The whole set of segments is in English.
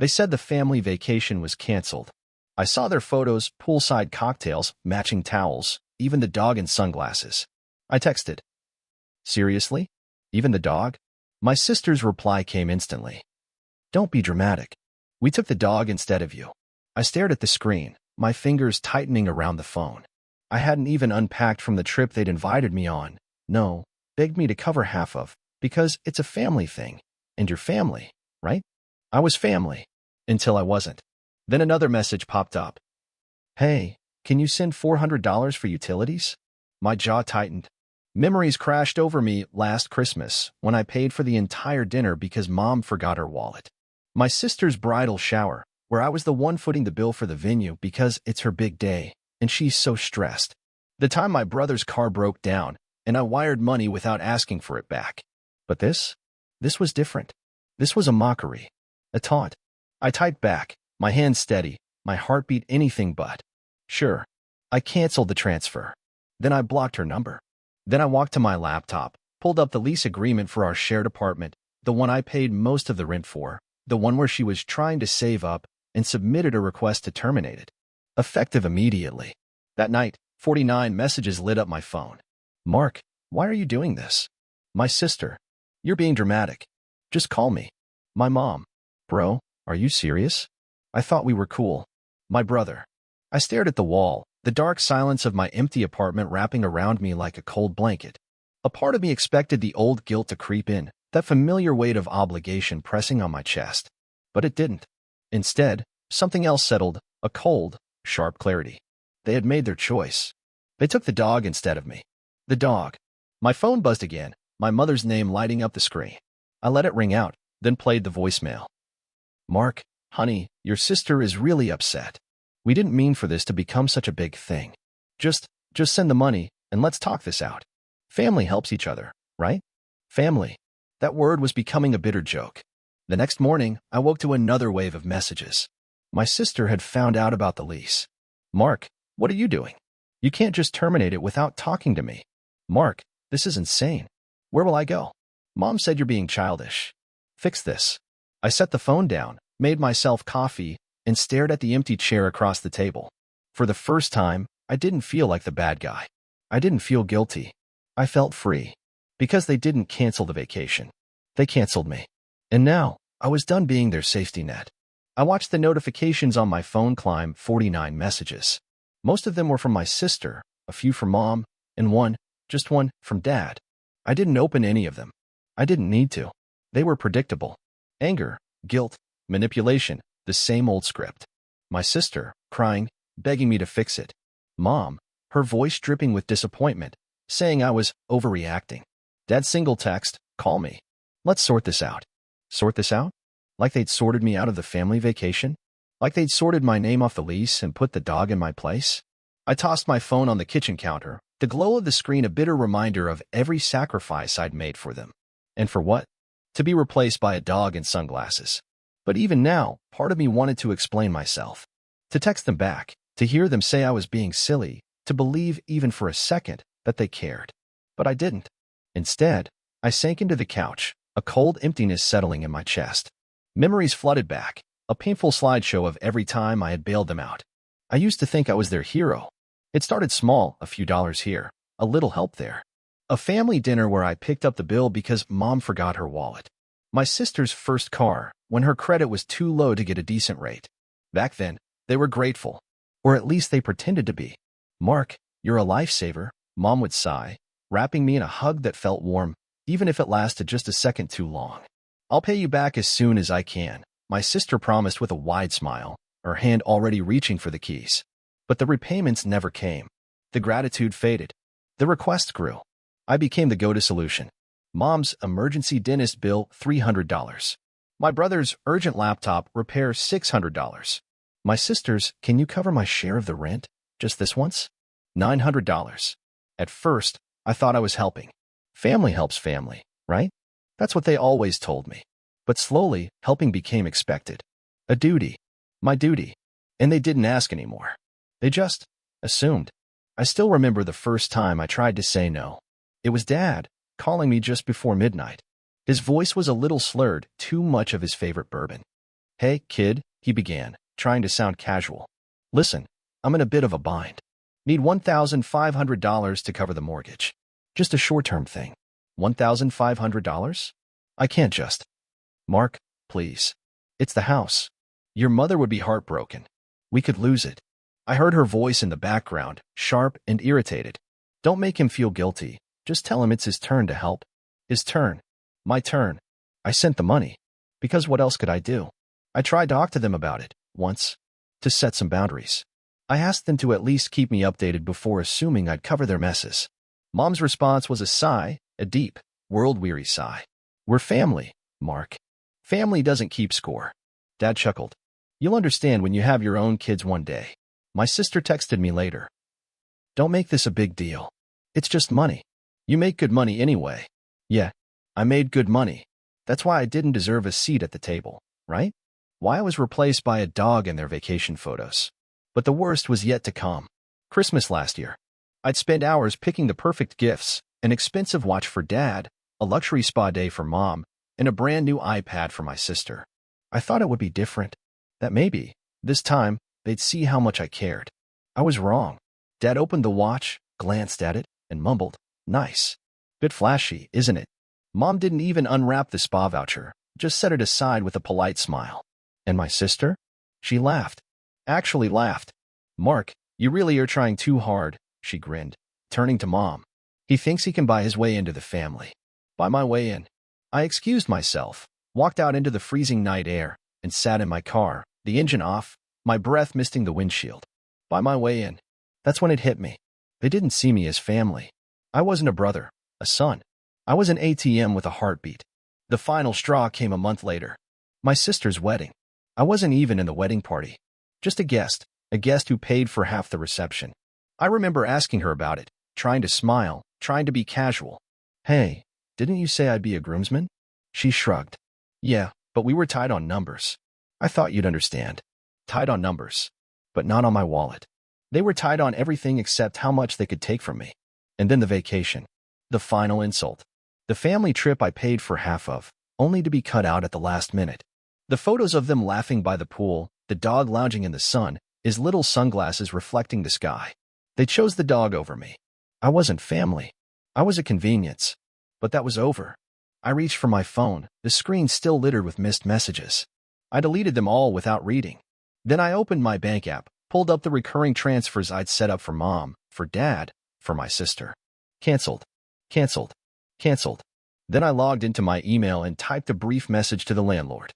They said the family vacation was canceled. I saw their photos, poolside cocktails, matching towels, even the dog in sunglasses. I texted, "Seriously? Even the dog?" My sister's reply came instantly. "Don't be dramatic. We took the dog instead of you." I stared at the screen, my fingers tightening around the phone. I hadn't even unpacked from the trip they'd invited me on. No, begged me to cover half of, because it's a family thing. And you're family, right? I was family. Until I wasn't. Then another message popped up. "Hey, can you send $400 for utilities?" My jaw tightened. Memories crashed over me last Christmas when I paid for the entire dinner because Mom forgot her wallet. My sister's bridal shower, where I was the one footing the bill for the venue because it's her big day, and she's so stressed. The time my brother's car broke down, and I wired money without asking for it back. But this was different. This was a mockery. A taunt. I typed back, my hands steady, my heartbeat anything but. Sure. I canceled the transfer. Then I blocked her number. Then I walked to my laptop, pulled up the lease agreement for our shared apartment, the one I paid most of the rent for, the one where she was trying to save up, and submitted a request to terminate it. Effective immediately. That night, 49 messages lit up my phone. "Mark, why are you doing this?" My sister. "You're being dramatic. Just call me." My mom. "Bro, are you serious? I thought we were cool." My brother. I stared at the wall, the dark silence of my empty apartment wrapping around me like a cold blanket. A part of me expected the old guilt to creep in, that familiar weight of obligation pressing on my chest. But it didn't. Instead, something else settled, a cold, sharp clarity. They had made their choice. They took the dog instead of me. The dog. My phone buzzed again, my mother's name lighting up the screen. I let it ring out, then played the voicemail. "Mark, honey, your sister is really upset. We didn't mean for this to become such a big thing. Just send the money, and let's talk this out. Family helps each other, right?" Family. That word was becoming a bitter joke. The next morning, I woke to another wave of messages. My sister had found out about the lease. "Mark, what are you doing? You can't just terminate it without talking to me." "Mark, this is insane. Where will I go? Mom said you're being childish. Fix this." I set the phone down, made myself coffee, and stared at the empty chair across the table. For the first time, I didn't feel like the bad guy. I didn't feel guilty. I felt free. Because they didn't cancel the vacation. They canceled me. And now, I was done being their safety net. I watched the notifications on my phone climb 49 messages. Most of them were from my sister, a few from Mom, and just one, from Dad. I didn't open any of them. I didn't need to. They were predictable. Anger, guilt, manipulation, the same old script. My sister, crying, begging me to fix it. Mom, her voice dripping with disappointment, saying I was overreacting. Dad's single text, "Call me. Let's sort this out." Sort this out? Like they'd sorted me out of the family vacation? Like they'd sorted my name off the lease and put the dog in my place? I tossed my phone on the kitchen counter, the glow of the screen a bitter reminder of every sacrifice I'd made for them. And for what? To be replaced by a dog in sunglasses. But even now, part of me wanted to explain myself. To text them back, to hear them say I was being silly, to believe even for a second that they cared. But I didn't. Instead, I sank into the couch, a cold emptiness settling in my chest. Memories flooded back, a painful slideshow of every time I had bailed them out. I used to think I was their hero. It started small, a few dollars here, a little help there. A family dinner where I picked up the bill because Mom forgot her wallet. My sister's first car, when her credit was too low to get a decent rate. Back then, they were grateful. Or at least they pretended to be. "Mark, you're a lifesaver," Mom would sigh, wrapping me in a hug that felt warm, even if it lasted just a second too long. "I'll pay you back as soon as I can," my sister promised with a wide smile, her hand already reaching for the keys. But the repayments never came. The gratitude faded. The requests grew. I became the go-to solution. Mom's emergency dentist bill, $300. My brother's urgent laptop repair, $600. My sister's, "Can you cover my share of the rent? Just this once?" $900. At first, I thought I was helping. Family helps family, right? That's what they always told me. But slowly, helping became expected. A duty. My duty. And they didn't ask anymore. They just assumed. I still remember the first time I tried to say no. It was Dad, calling me just before midnight. His voice was a little slurred, too much of his favorite bourbon. Hey, kid, he began, trying to sound casual. Listen, I'm in a bit of a bind. Need $1,500 to cover the mortgage. Just a short-term thing. $1,500? I can't just. Mark, please. It's the house. Your mother would be heartbroken. We could lose it. I heard her voice in the background, sharp and irritated. Don't make him feel guilty. Just tell him it's his turn to help. His turn. My turn. I sent the money. Because what else could I do? I tried to talk to them about it, once. To set some boundaries. I asked them to at least keep me updated before assuming I'd cover their messes. Mom's response was a sigh, a deep, world-weary sigh. We're family, Mark. Family doesn't keep score. Dad chuckled. You'll understand when you have your own kids one day. My sister texted me later. Don't make this a big deal. It's just money. You make good money anyway. Yeah, I made good money. That's why I didn't deserve a seat at the table, right? Why I was replaced by a dog in their vacation photos. But the worst was yet to come. Christmas last year. I'd spent hours picking the perfect gifts, an expensive watch for Dad, a luxury spa day for Mom, and a brand new iPad for my sister. I thought it would be different. That maybe, this time, they'd see how much I cared. I was wrong. Dad opened the watch, glanced at it, and mumbled, nice. Bit flashy, isn't it? Mom didn't even unwrap the spa voucher, just set it aside with a polite smile. And my sister? She laughed. Actually laughed. Mark, you really are trying too hard, she grinned, turning to Mom. He thinks he can buy his way into the family. Buy my way in. I excused myself, walked out into the freezing night air, and sat in my car, the engine off, my breath misting the windshield. Buy my way in. That's when it hit me. They didn't see me as family. I wasn't a brother, a son. I was an ATM with a heartbeat. The final straw came a month later. My sister's wedding. I wasn't even in the wedding party. Just a guest who paid for half the reception. I remember asking her about it, trying to smile, trying to be casual. Hey, didn't you say I'd be a groomsman? She shrugged. Yeah, but we were tied on numbers. I thought you'd understand. Tied on numbers. But not on my wallet. They were tied on everything except how much they could take from me. And then the vacation. The final insult. The family trip I paid for half of, only to be cut out at the last minute. The photos of them laughing by the pool, the dog lounging in the sun, his little sunglasses reflecting the sky. They chose the dog over me. I wasn't family. I was a convenience. But that was over. I reached for my phone, the screen still littered with missed messages. I deleted them all without reading. Then I opened my bank app, pulled up the recurring transfers I'd set up for Mom, for Dad, for my sister. Canceled. Canceled. Canceled. Then I logged into my email and typed a brief message to the landlord.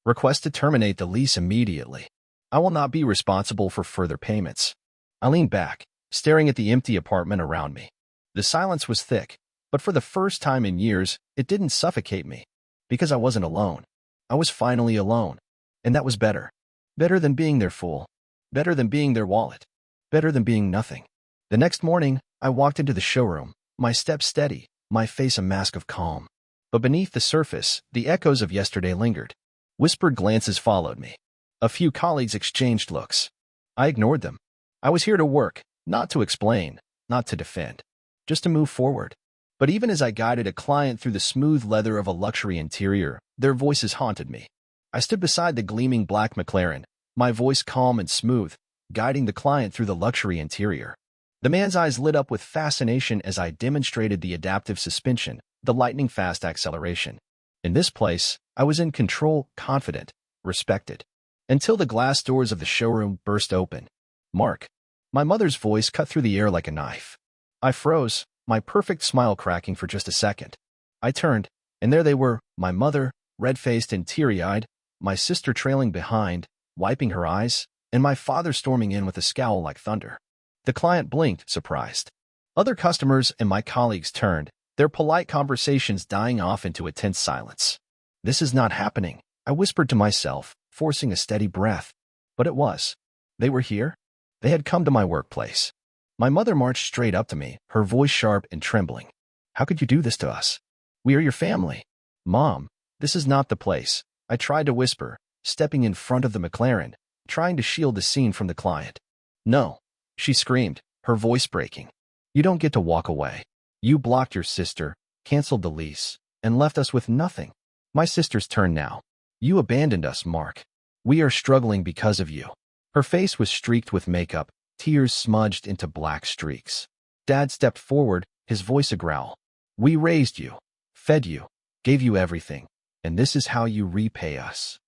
Request to terminate the lease immediately. I will not be responsible for further payments. I leaned back, staring at the empty apartment around me. The silence was thick, but for the first time in years, it didn't suffocate me. Because I wasn't alone. I was finally alone. And that was better. Better than being their fool. Better than being their wallet. Better than being nothing. The next morning, I walked into the showroom, my steps steady, my face a mask of calm. But beneath the surface, the echoes of yesterday lingered. Whispered glances followed me. A few colleagues exchanged looks. I ignored them. I was here to work, not to explain, not to defend. Just to move forward. But even as I guided a client through the smooth leather of a luxury interior, their voices haunted me. I stood beside the gleaming black McLaren, my voice calm and smooth, guiding the client through the luxury interior. The man's eyes lit up with fascination as I demonstrated the adaptive suspension, the lightning-fast acceleration. In this place, I was in control, confident, respected. Until the glass doors of the showroom burst open. Mark. My mother's voice cut through the air like a knife. I froze, my perfect smile cracking for just a second. I turned, and there they were, my mother, red-faced and teary-eyed, my sister trailing behind, wiping her eyes, and my father storming in with a scowl like thunder. The client blinked, surprised. Other customers and my colleagues turned, their polite conversations dying off into a tense silence. This is not happening, I whispered to myself, forcing a steady breath. But it was. They were here. They had come to my workplace. My mother marched straight up to me, her voice sharp and trembling. How could you do this to us? We are your family. Mom, this is not the place. I tried to whisper, stepping in front of the McLaren, trying to shield the scene from the client. No, she screamed, her voice breaking. You don't get to walk away. You blocked your sister, canceled the lease, and left us with nothing. My sister's turn now. You abandoned us, Mark. We are struggling because of you. Her face was streaked with makeup, tears smudged into black streaks. Dad stepped forward, his voice a growl. We raised you, fed you, gave you everything, and this is how you repay us.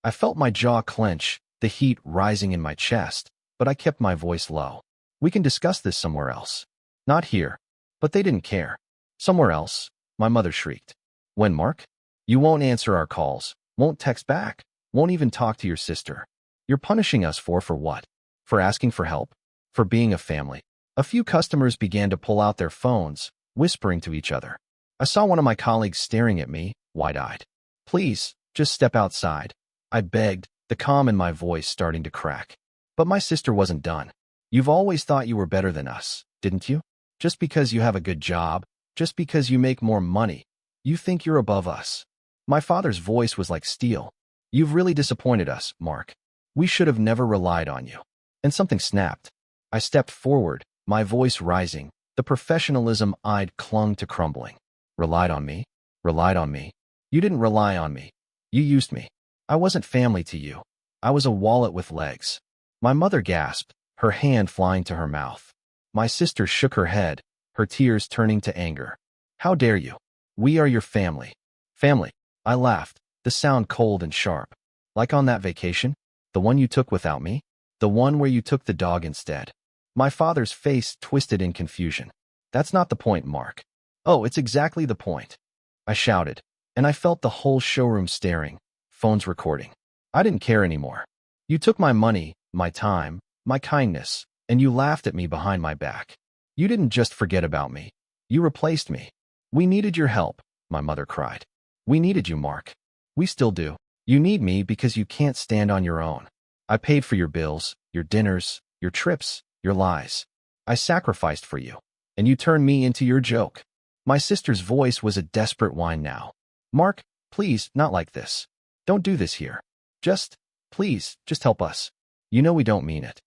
I felt my jaw clench, the heat rising in my chest, but I kept my voice low. We can discuss this somewhere else. Not here. But they didn't care. Somewhere else, my mother shrieked. When, Mark? You won't answer our calls, won't text back, won't even talk to your sister. You're punishing us for what? For asking for help? For being a family? A few customers began to pull out their phones, whispering to each other. I saw one of my colleagues staring at me, wide-eyed. Please, just step outside. I begged, the calm in my voice starting to crack. But my sister wasn't done. You've always thought you were better than us, didn't you? Just because you have a good job, just because you make more money, you think you're above us. My father's voice was like steel. You've really disappointed us, Mark. We should have never relied on you. And something snapped. I stepped forward, my voice rising, the professionalism I'd clung to crumbling. Relied on me? Relied on me? You didn't rely on me. You used me. I wasn't family to you. I was a wallet with legs. My mother gasped, her hand flying to her mouth. My sister shook her head, her tears turning to anger. How dare you? We are your family. Family. I laughed, the sound cold and sharp. Like on that vacation? The one you took without me? The one where you took the dog instead? My father's face twisted in confusion. That's not the point, Mark. Oh, it's exactly the point. I shouted, and I felt the whole showroom staring, phones recording. I didn't care anymore. You took my money, my time, my kindness, and you laughed at me behind my back. You didn't just forget about me. You replaced me. We needed your help, my mother cried. We needed you, Mark. We still do. You need me because you can't stand on your own. I paid for your bills, your dinners, your trips, your lies. I sacrificed for you, and you turned me into your joke. My sister's voice was a desperate whine now. Mark, please, not like this. Don't do this here. Please, just help us. You know we don't mean it.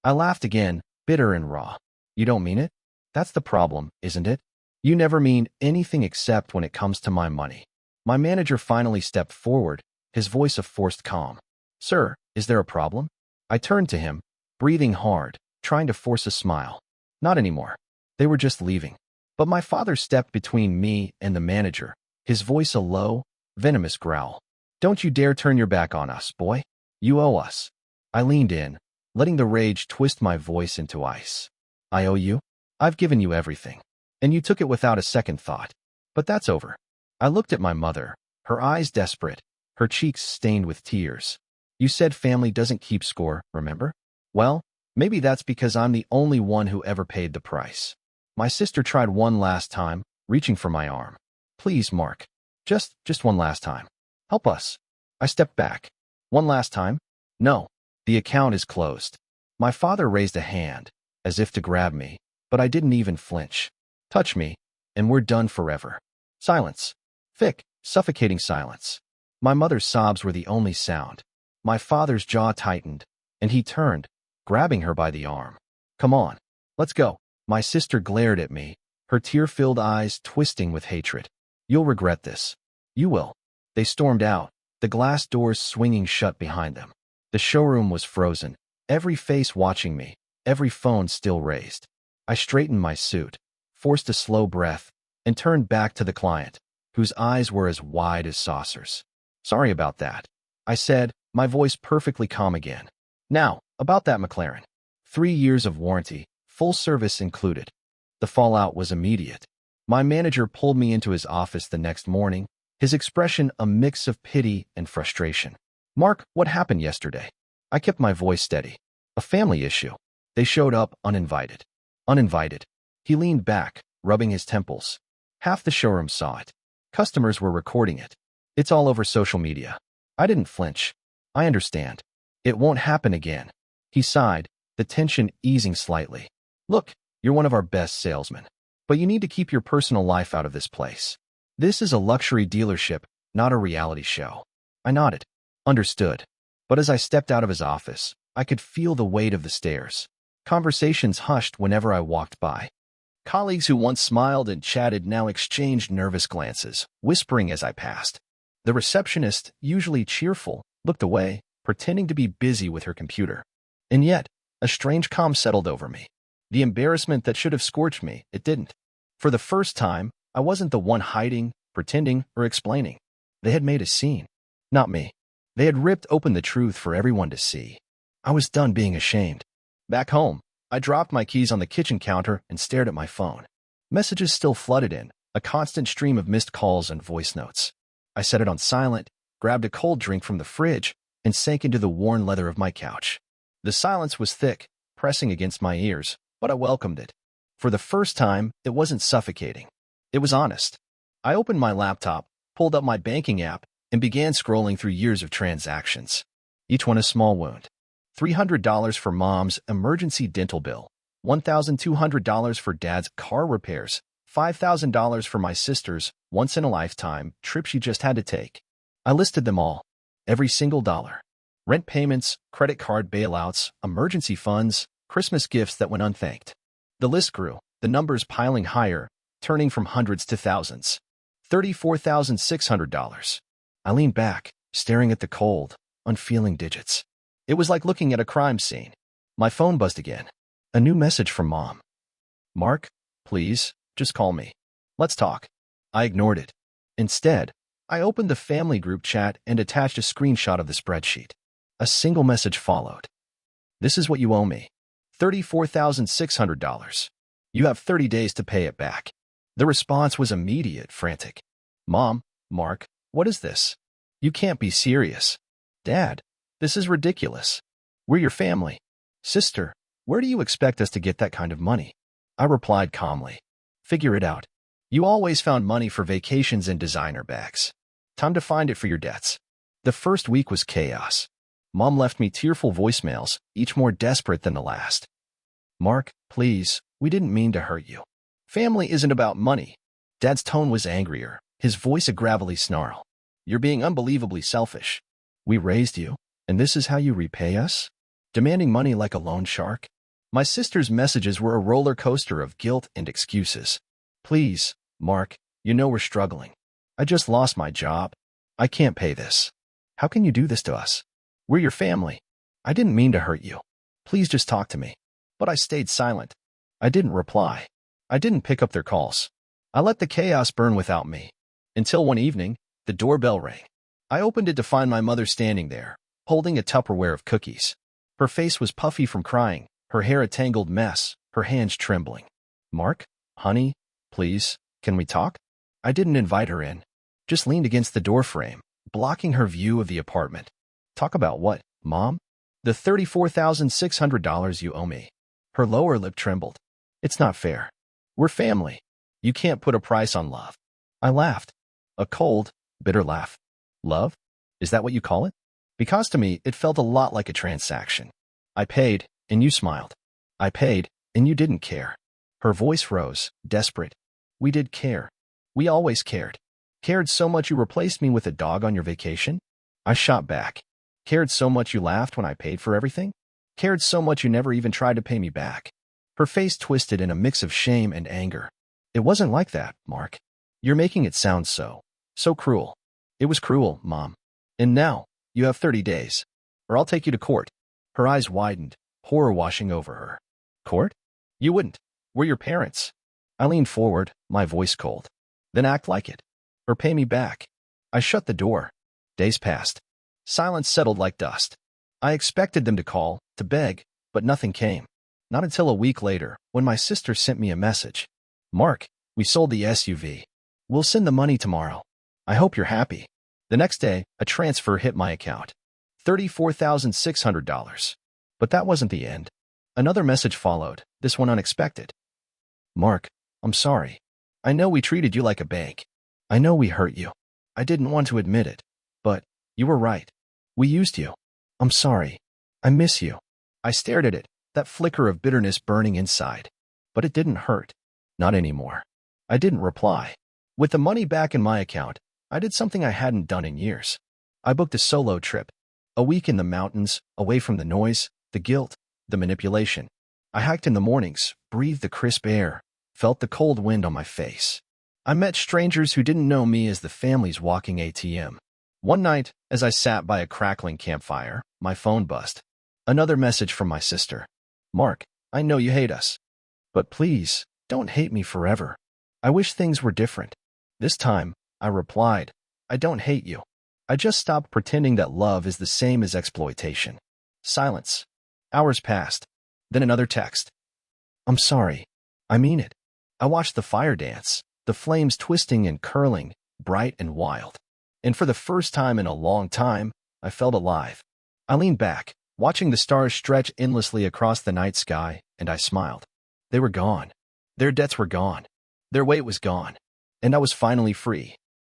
I laughed again, bitter and raw. You don't mean it? That's the problem, isn't it? You never mean anything except when it comes to my money. My manager finally stepped forward, his voice a forced calm. Sir, is there a problem? I turned to him, breathing hard, trying to force a smile. Not anymore. They were just leaving. But my father stepped between me and the manager, his voice a low, venomous growl. Don't you dare turn your back on us, boy. You owe us. I leaned in, letting the rage twist my voice into ice. I owe you? I've given you everything. And you took it without a second thought. But that's over. I looked at my mother, her eyes desperate, her cheeks stained with tears. You said family doesn't keep score, remember? Well, maybe that's because I'm the only one who ever paid the price. My sister tried one last time, reaching for my arm. Please, Mark. Just one last time. Help us. I stepped back. One last time? No. The account is closed. My father raised a hand, as if to grab me, but I didn't even flinch. Touch me, and we're done forever. Silence. Thick, suffocating silence. My mother's sobs were the only sound. My father's jaw tightened, and he turned, grabbing her by the arm. Come on. Let's go. My sister glared at me, her tear-filled eyes twisting with hatred. You'll regret this. You will. They stormed out, the glass doors swinging shut behind them. The showroom was frozen, every face watching me, every phone still raised. I straightened my suit, forced a slow breath, and turned back to the client, whose eyes were as wide as saucers. Sorry about that, I said, my voice perfectly calm again. Now, about that McLaren. 3 years of warranty, full service included. The fallout was immediate. My manager pulled me into his office the next morning, his expression a mix of pity and frustration. Mark, what happened yesterday? I kept my voice steady. A family issue. They showed up uninvited. Uninvited. He leaned back, rubbing his temples. Half the showroom saw it. Customers were recording it. It's all over social media. I didn't flinch. I understand. It won't happen again. He sighed, the tension easing slightly. Look, you're one of our best salesmen. But you need to keep your personal life out of this place. This is a luxury dealership, not a reality show. I nodded. Understood. But as I stepped out of his office, I could feel the weight of the stairs. Conversations hushed whenever I walked by. Colleagues who once smiled and chatted now exchanged nervous glances, whispering as I passed. The receptionist, usually cheerful, looked away, pretending to be busy with her computer. And yet, a strange calm settled over me. The embarrassment that should have scorched me, it didn't. For the first time, I wasn't the one hiding, pretending, or explaining. They had made a scene. Not me. They had ripped open the truth for everyone to see. I was done being ashamed. Back home, I dropped my keys on the kitchen counter and stared at my phone. Messages still flooded in, a constant stream of missed calls and voice notes. I set it on silent, grabbed a cold drink from the fridge, and sank into the worn leather of my couch. The silence was thick, pressing against my ears, but I welcomed it. For the first time, it wasn't suffocating. It was honest. I opened my laptop, pulled up my banking app, and began scrolling through years of transactions. Each one a small wound. $300 for mom's emergency dental bill, $1,200 for dad's car repairs, $5,000 for my sister's once-in-a-lifetime trip she just had to take. I listed them all, every single dollar. Rent payments, credit card bailouts, emergency funds, Christmas gifts that went unthanked. The list grew, the numbers piling higher, turning from hundreds to thousands. $34,600. I leaned back, staring at the cold, unfeeling digits. It was like looking at a crime scene. My phone buzzed again. A new message from Mom. "Mark, please, just call me. Let's talk." I ignored it. Instead, I opened the family group chat and attached a screenshot of the spreadsheet. A single message followed. "This is what you owe me. $34,600. You have 30 days to pay it back." The response was immediate, frantic. "Mom, Mark, what is this? You can't be serious. Dad, this is ridiculous. We're your family. Sister, where do you expect us to get that kind of money?" I replied calmly. "Figure it out. You always found money for vacations and designer bags. Time to find it for your debts." The first week was chaos. Mom left me tearful voicemails, each more desperate than the last. "Mark, please, we didn't mean to hurt you. Family isn't about money." Dad's tone was angrier, his voice a gravelly snarl. "You're being unbelievably selfish. We raised you, and this is how you repay us? Demanding money like a loan shark?" My sister's messages were a roller coaster of guilt and excuses. "Please, Mark, you know we're struggling. I just lost my job. I can't pay this. How can you do this to us? We're your family. I didn't mean to hurt you. Please just talk to me." But I stayed silent. I didn't reply. I didn't pick up their calls. I let the chaos burn without me. Until one evening, the doorbell rang. I opened it to find my mother standing there, holding a Tupperware of cookies. Her face was puffy from crying, her hair a tangled mess, her hands trembling. "Mark, honey, please, can we talk?" I didn't invite her in. Just leaned against the doorframe, blocking her view of the apartment. "Talk about what, Mom?" "The $34,600 you owe me." Her lower lip trembled. "It's not fair. We're family. You can't put a price on love." I laughed. A cold, bitter laugh. "Love? Is that what you call it?" Because to me, it felt a lot like a transaction. "I paid, and you smiled. I paid, and you didn't care." Her voice rose, desperate. "We did care. We always cared. Cared so much you replaced me with a dog on your vacation?" I shot back. "Cared so much you laughed when I paid for everything? Cared so much you never even tried to pay me back?" Her face twisted in a mix of shame and anger. "It wasn't like that, Mark. You're making it sound so cruel." "It was cruel, Mom. And now, you have 30 days, or I'll take you to court." Her eyes widened, horror washing over her. "Court? You wouldn't. We're your parents." I leaned forward, my voice cold. "Then act like it, or pay me back." I shut the door. Days passed. Silence settled like dust. I expected them to call, to beg, but nothing came. Not until a week later, when my sister sent me a message. "Mark, we sold the SUV. We'll send the money tomorrow. I hope you're happy." The next day, a transfer hit my account. $34,600. But that wasn't the end. Another message followed, this one unexpected. "Mark, I'm sorry. I know we treated you like a bank. I know we hurt you. I didn't want to admit it. But you were right. We used you. I'm sorry. I miss you." I stared at it, that flicker of bitterness burning inside. But it didn't hurt. Not anymore. I didn't reply. With the money back in my account, I did something I hadn't done in years. I booked a solo trip. A week in the mountains, away from the noise, the guilt, the manipulation. I hiked in the mornings, breathed the crisp air, felt the cold wind on my face. I met strangers who didn't know me as the family's walking ATM. One night, as I sat by a crackling campfire, my phone buzzed. Another message from my sister. Mark, I know you hate us. But please, don't hate me forever. I wish things were different. This time, I replied, I don't hate you. I just stopped pretending that love is the same as exploitation. Silence. Hours passed. Then another text. I'm sorry. I mean it. I watched the fire dance, the flames twisting and curling, bright and wild. And for the first time in a long time, I felt alive. I leaned back, watching the stars stretch endlessly across the night sky, and I smiled. They were gone. Their debts were gone. Their weight was gone. And I was finally free.